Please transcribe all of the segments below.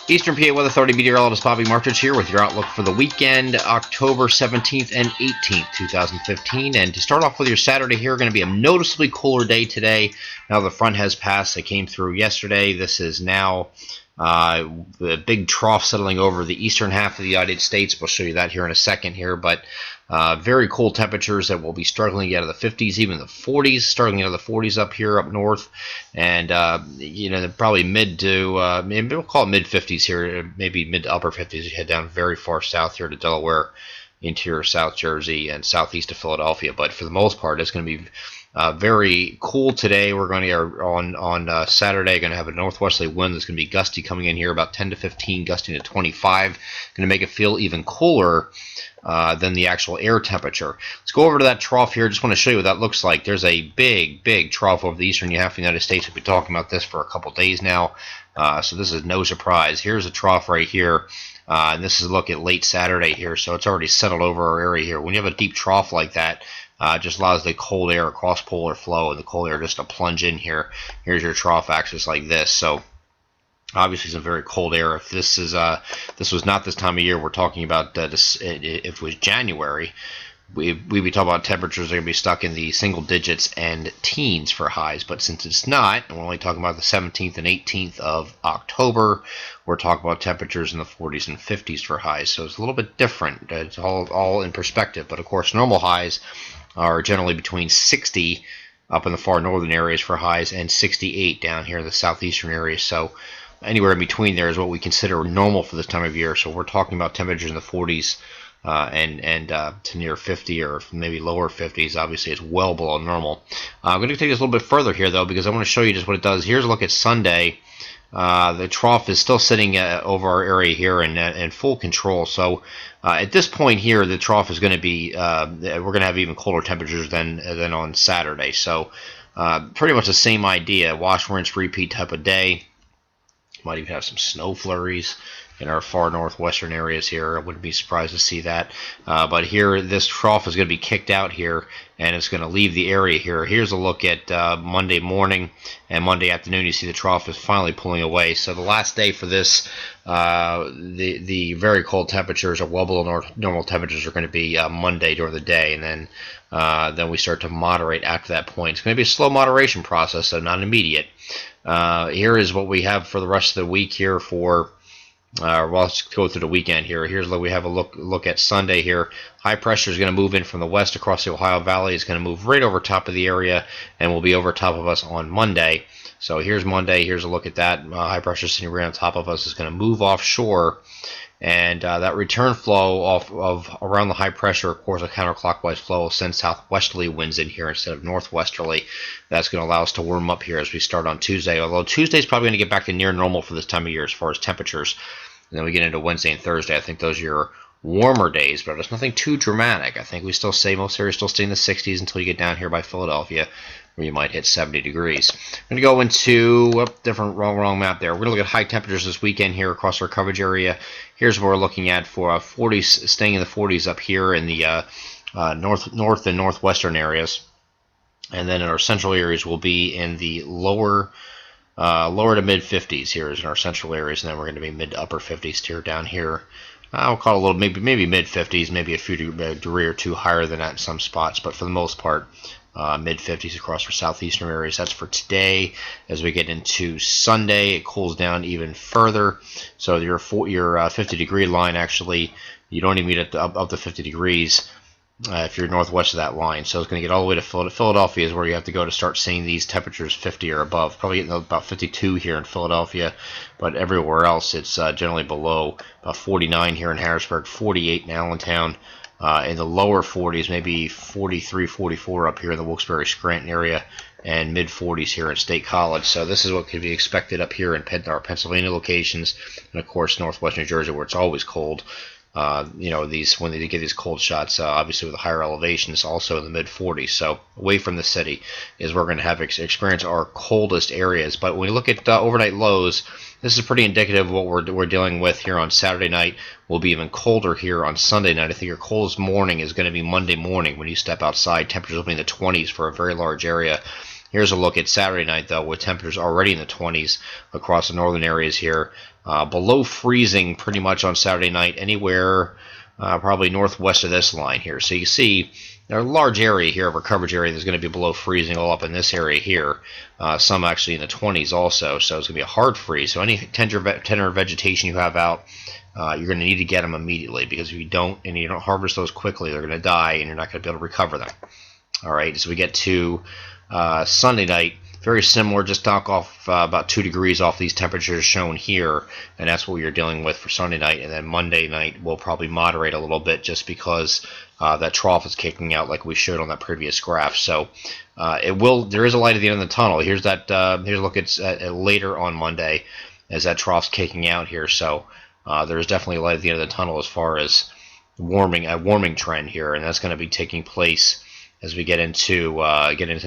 Eastern PA Weather Authority meteorologist Bobby Martrich here with your outlook for the weekend, October 17th and 18th, 2015. And to start off with your Saturday here, going to be a noticeably cooler day today. Now the front has passed. It came through yesterday. This is now the big trough settling over the eastern half of the United States. We'll show you that here in a second here, but very cool temperatures that will be struggling out of the 50s, even the 40s, struggling out of the 40s up here up north, and probably mid to maybe we'll call it mid 50s here, maybe mid to upper 50s. You head down very far south here to Delaware, interior South Jersey, and southeast of Philadelphia. But for the most part, it's going to be very cool today. We're going to on Saturday going to have a northwesterly wind that's going to be gusty coming in here, about 10 to 15, gusting to 25. Going to make it feel even cooler than the actual air temperature. Let's go over to that trough here. Just want to show you what that looks like. There's a big trough over the eastern half of the United States. We've been talking about this for a couple days now, so this is no surprise. Here's a trough right here. And this is a look at late Saturday here, so it's already settled over our area here. When you have a deep trough like that, it just allows the cold air, cross-polar flow, and the cold air just to plunge in here. Here's your trough axis like this. So obviously some very cold air. If this was not this time of year, we're talking about if it was January, we'd be talking about temperatures that are going to be stuck in the single digits and teens for highs. But since it's not, and we're only talking about the 17th and 18th of October, we're talking about temperatures in the 40s and 50s for highs. So it's a little bit different. It's all in perspective. But of course, normal highs are generally between 60 up in the far northern areas for highs and 68 down here in the southeastern areas. So anywhere in between there is what we consider normal for this time of year. So we're talking about temperatures in the 40s and to near 50 or maybe lower 50s. Obviously, it's well below normal. I'm going to take this a little bit further here, though, because I want to show you just what it does. Here's a look at Sunday. The trough is still sitting over our area here in full control. So at this point here, the trough is going to be, we're going to have even colder temperatures than on Saturday. So pretty much the same idea, wash, rinse, repeat type of day. Might even have some snow flurries in our far northwestern areas here. I wouldn't be surprised to see that. But here, this trough is going to be kicked out here, and it's going to leave the area here. Here's a look at Monday morning and Monday afternoon. You see the trough is finally pulling away. So the last day for this, the very cold temperatures or well below normal temperatures are going to be Monday during the day, and then we start to moderate after that point. It's going to be a slow moderation process, so not immediate. Here is what we have for the rest of the week here for well, let's go through the weekend here. Here's we have a look at Sunday here. High pressure is going to move in from the west across the Ohio Valley. It's going to move right over top of the area and will be over top of us on Monday. So here's Monday. Here's a look at that. High pressure sitting right on top of us is going to move offshore. And that return flow of around the high pressure, of course, a counterclockwise flow will send southwesterly winds in here instead of northwesterly. That's going to allow us to warm up here as we start on Tuesday. Although Tuesday's probably going to get back to near normal for this time of year as far as temperatures. And then we get into Wednesday and Thursday. I think those are your warmer days, but it's nothing too dramatic. I think we still say most areas still stay in the 60s until you get down here by Philadelphia, where you might hit 70 degrees. We're going to go into different wrong map there. We're going to look at high temperatures this weekend here across our coverage area. Here's what we're looking at for 40s, staying in the 40s up here in the north and northwestern areas, and then in our central areas will be in the lower to mid 50s. Here is in our central areas, and then we're going to be mid to upper 50s here down here. I'll call it a little maybe mid 50s, maybe a few degree or two higher than that in some spots, but for the most part, mid 50s across our southeastern areas. That's for today. As we get into Sunday, it cools down even further. So your 50 degree line, actually, you don't even get up to 50 degrees if you're northwest of that line. So it's going to get all the way to Philadelphia is where you have to go to start seeing these temperatures 50 or above. Probably getting about 52 here in Philadelphia, but everywhere else it's generally below. About 49 here in Harrisburg, 48 in Allentown. In the lower 40s, maybe 43, 44 up here in the Wilkes-Barre-Scranton area, and mid 40s here at State College. So this is what could be expected up here in our Pennsylvania locations, and of course northwest New Jersey, where it's always cold. When they get these cold shots, obviously with the higher elevations, also in the mid 40s. So away from the city is where we're going to have experience our coldest areas. But when we look at overnight lows, this is pretty indicative of what we're dealing with here on Saturday night. We'll be even colder here on Sunday night. I think your coldest morning is going to be Monday morning when you step outside. Temperatures will be in the 20s for a very large area. Here's a look at Saturday night, though, with temperatures already in the 20s across the northern areas here. below freezing pretty much on Saturday night, anywhere probably northwest of this line here. So you see there's a large area here of our coverage area that's going to be below freezing all up in this area here. Some actually in the 20s also, so it's going to be a hard freeze. So any tender vegetation you have out, you're going to need to get them immediately, because if you don't and you don't harvest those quickly, they're going to die and you're not going to be able to recover them. All right, so we get to Sunday night. Very similar, just knock off about 2 degrees off these temperatures shown here, and that's what you're dealing with for Sunday night. And then Monday night will probably moderate a little bit, just because that trough is kicking out like we showed on that previous graph. So there is a light at the end of the tunnel. Here's a look at later on Monday as that trough's kicking out here. So there's definitely a light at the end of the tunnel as far as a warming trend here, and that's going to be taking place as we get into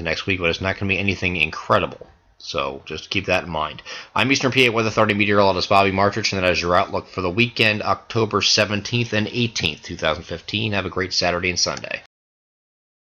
next week, but it's not going to be anything incredible. So just keep that in mind. I'm Eastern PA Weather Authority meteorologist Bobby Martrich, and that is your outlook for the weekend, October 17th and 18th, 2015. Have a great Saturday and Sunday.